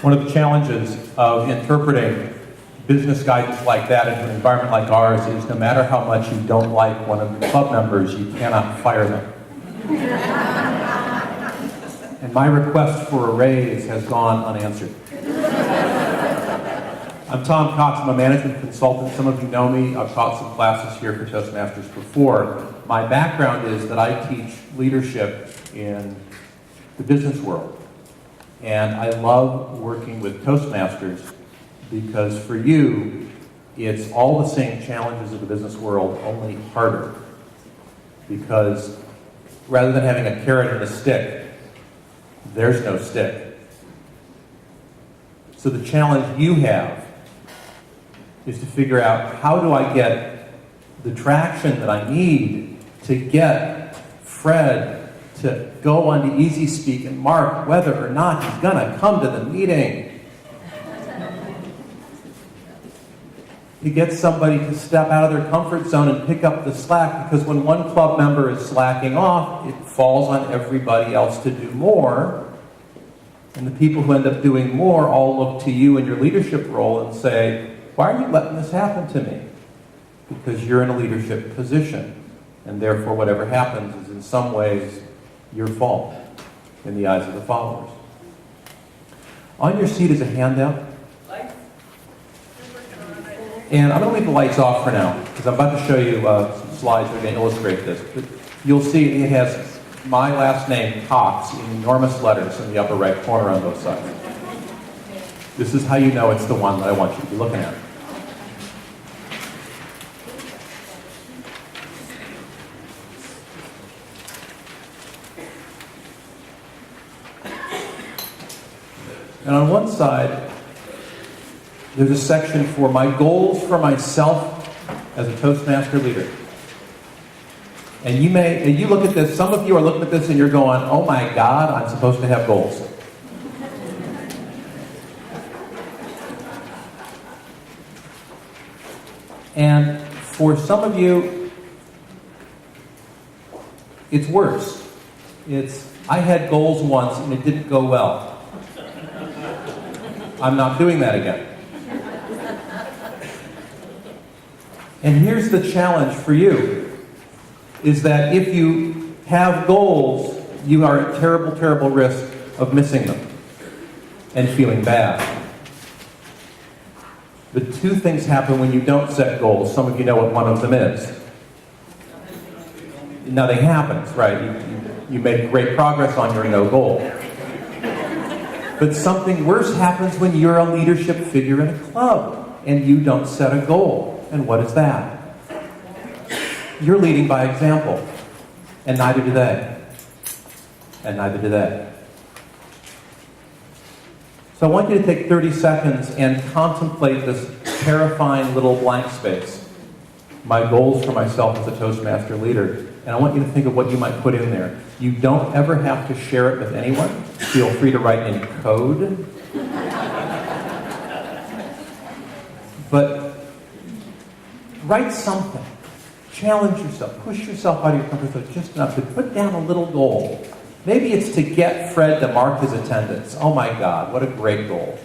One of the challenges of interpreting business guidance like that into an environment like ours is no matter how much you don't like one of your club members, you cannot fire them. And my request for a raise has gone unanswered. I'm Tom Cox. I'm a management consultant. Some of you know me. I've taught some classes here for Toastmasters before. My background is that I teach leadership in the business world. And I love working with Toastmasters because for you, it's all the same challenges of the business world, only harder. Because rather than having a carrot and a stick, there's no stick. So the challenge you have is to figure out, how do I get the traction that I need to get Fred to go on to Easy Speak and mark whether or not he's going to come to the meeting. To get somebody to step out of their comfort zone and pick up the slack, because when one club member is slacking off, it falls on everybody else to do more. And the people who end up doing more all look to you in your leadership role and say, why are you letting this happen to me? Because you're in a leadership position. And therefore, whatever happens is in some ways your fault in the eyes of the followers. On your seat is a handout. And I'm going to leave the lights off for now, because I'm about to show you some slides that are going to illustrate this. But you'll see it has my last name, Cox, in enormous letters in the upper right corner on both sides. This is how you know it's the one that I want you to be looking at. And on one side, there's a section for my goals for myself as a Toastmaster leader. And you look at this, some of you are looking at this and you're going, oh my God, I'm supposed to have goals. And for some of you, it's worse. I had goals once and it didn't go well. I'm not doing that again. And here's the challenge for you, is that if you have goals, you are at terrible, terrible risk of missing them and feeling bad. But two things happen when you don't set goals. Some of you know what one of them is. Nothing happens, right? You make great progress on your no goal. But something worse happens when you're a leadership figure in a club and you don't set a goal. And what is that? You're leading by example. And neither do they. And neither do they. So I want you to take 30 seconds and contemplate this terrifying little blank space. My goals for myself as a Toastmaster leader. And I want you to think of what you might put in there. You don't ever have to share it with anyone. Feel free to write in code. But write something. Challenge yourself. Push yourself out of your comfort zone just enough to put down a little goal. Maybe it's to get Fred to mark his attendance. Oh my God, what a great goal.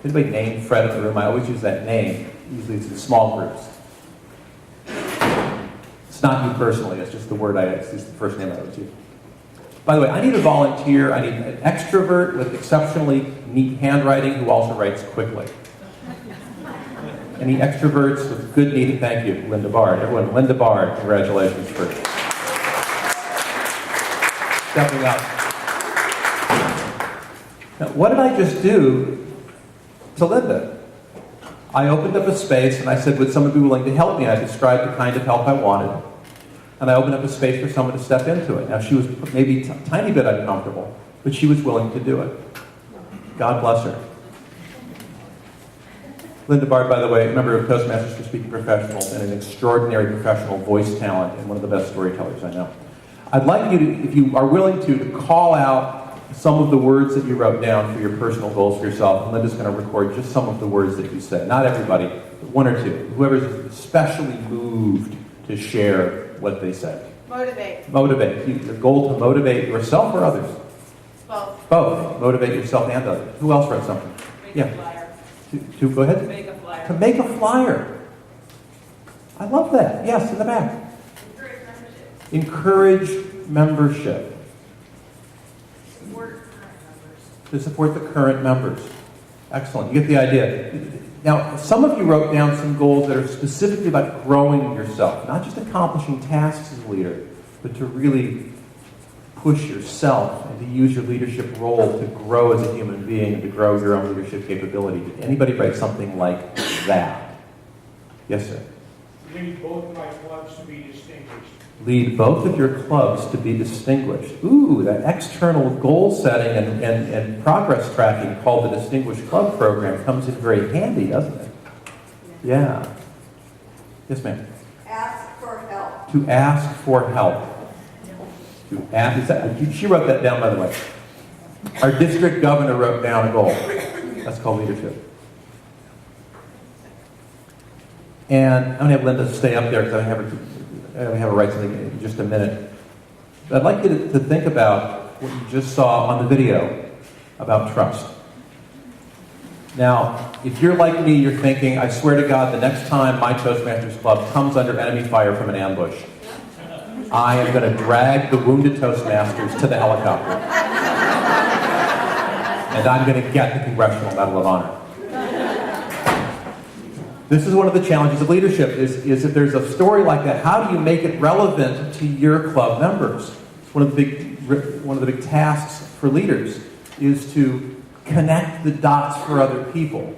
Anybody named Fred in the room? I always use that name. Usually it's in small groups. It's not you personally, it's just the word it's the first name I would use. By the way, I need a volunteer. I need an extrovert with exceptionally neat handwriting who also writes quickly. Any extroverts with good neat? Thank you, Linda Bard. Everyone, Linda Bard, congratulations for stepping up. Now, what did I just do to Linda? I opened up a space and I said, would someone be willing to help me? I described the kind of help I wanted. And I opened up a space for someone to step into it. Now, she was maybe a tiny bit uncomfortable, but she was willing to do it. God bless her. Linda Bard, by the way, a member of Toastmasters for Speaking Professionals and an extraordinary professional voice talent and one of the best storytellers I know. I'd like you to, if you are willing to call out some of the words that you wrote down for your personal goals for yourself. And Linda's going to record just some of the words that you said. Not everybody, but one or two. Whoever's especially moved to share what they said. Motivate. Motivate. Your goal to motivate yourself or others? Both. Both. Motivate yourself and others. Who else wrote something? Make a flyer. To go ahead? To make a flyer. To make a flyer. I love that. Yes, in the back. Encourage membership. Encourage membership. Support current members. To support the current members. Excellent. You get the idea. Now, some of you wrote down some goals that are specifically about growing yourself, not just accomplishing tasks as a leader, but to really push yourself and to use your leadership role to grow as a human being and to grow your own leadership capability. Did anybody write something like that? Yes, sir. Lead both my clubs to be distinguished. Lead both of your clubs to be distinguished. Ooh, that external goal setting and progress tracking called the Distinguished Club Program comes in very handy, doesn't it? Yeah. Yes, ma'am. Ask for help. To ask for help. To ask. She wrote that down, by the way. Our district governor wrote down a goal. That's called leadership. And I'm going to have Linda stay up there because I have her write something in just a minute. But I'd like you to think about what you just saw on the video about trust. Now, if you're like me, you're thinking, I swear to God, the next time my Toastmasters Club comes under enemy fire from an ambush, I am going to drag the wounded Toastmasters to the helicopter. And I'm going to get the Congressional Medal of Honor. This is one of the challenges of leadership, is if there's a story like that, how do you make it relevant to your club members? It's one of the big tasks for leaders, is to connect the dots for other people.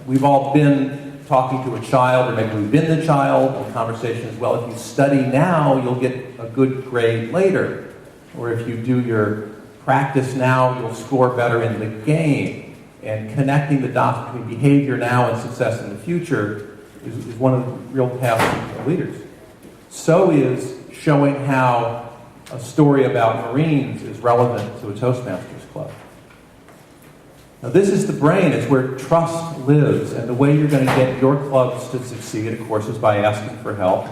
We've all been talking to a child, or maybe we've been the child, in conversation as well. If you study now, you'll get a good grade later. Or if you do your practice now, you'll score better in the game. And connecting the dots between behavior now and success in the future is one of the real tasks of leaders. So is showing how a story about Marines is relevant to a Toastmasters club. Now, this is the brain. It's where trust lives. And the way you're going to get your clubs to succeed, of course, is by asking for help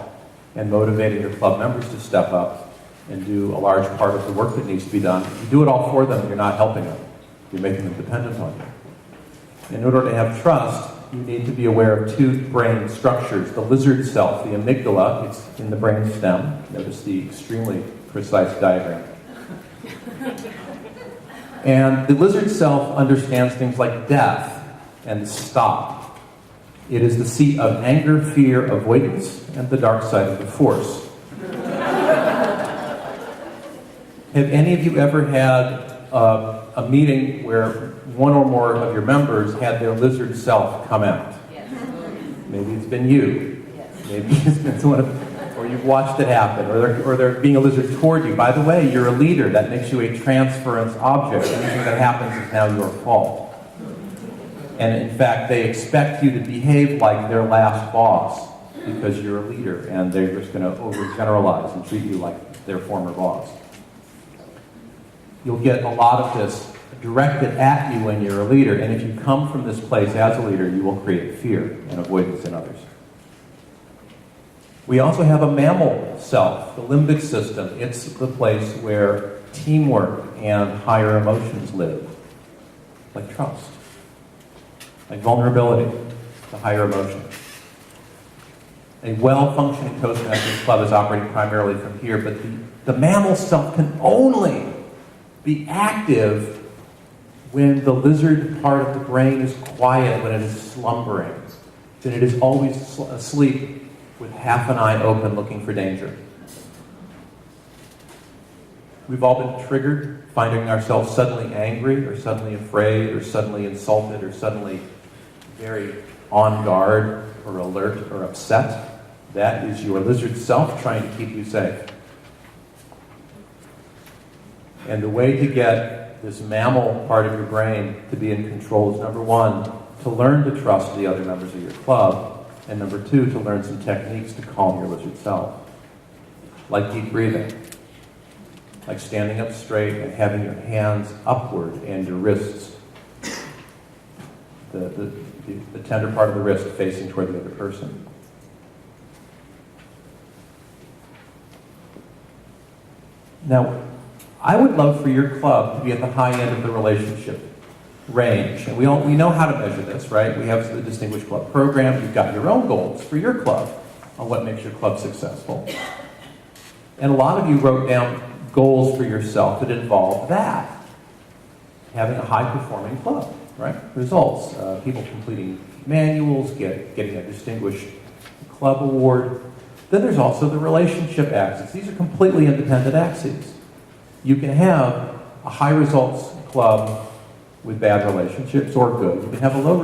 and motivating your club members to step up and do a large part of the work that needs to be done. If you do it all for them, you're not helping them. You're making them dependent on you. In order to have trust, you need to be aware of two brain structures. The lizard self, the amygdala, it's in the brain stem. Notice the extremely precise diagram. And the lizard self understands things like death and stop. It is the seat of anger, fear, avoidance, and the dark side of the force. Have any of you ever had a meeting where one or more of your members had their lizard self come out? Yes. Maybe it's been you. Yes. Maybe it's been someone, or you've watched it happen, or they're being a lizard toward you. By the way, you're a leader. That makes you a transference object. Anything that happens is now your fault. And in fact, they expect you to behave like their last boss because you're a leader, and they're just going to overgeneralize and treat you like their former boss. You'll get a lot of this directed at you when you're a leader, and if you come from this place as a leader, you will create fear and avoidance in others. We also have a mammal self, the limbic system. It's the place where teamwork and higher emotions live, like trust, like vulnerability, the higher emotion. A well-functioning Toastmasters club is operating primarily from here, but the mammal self can only be active when the lizard part of the brain is quiet, when it is slumbering. Then it is always asleep with half an eye open looking for danger. We've all been triggered, finding ourselves suddenly angry or suddenly afraid or suddenly insulted or suddenly very on guard or alert or upset. That is your lizard self trying to keep you safe. And the way to get this mammal part of your brain to be in control is, number one, to learn to trust the other members of your club, and number two, to learn some techniques to calm your lizard self. Like deep breathing, like standing up straight and having your hands upward and your wrists, the tender part of the wrist facing toward the other person. Now, I would love for your club to be at the high end of the relationship range. And we know how to measure this, right? We have the Distinguished Club program. You've got your own goals for your club on what makes your club successful. And a lot of you wrote down goals for yourself that involve that. Having a high-performing club, right? Results. People completing manuals, getting a Distinguished Club Award. Then there's also the relationship axis. These are completely independent axes. You can have a high results club with bad relationships or good. You can have a low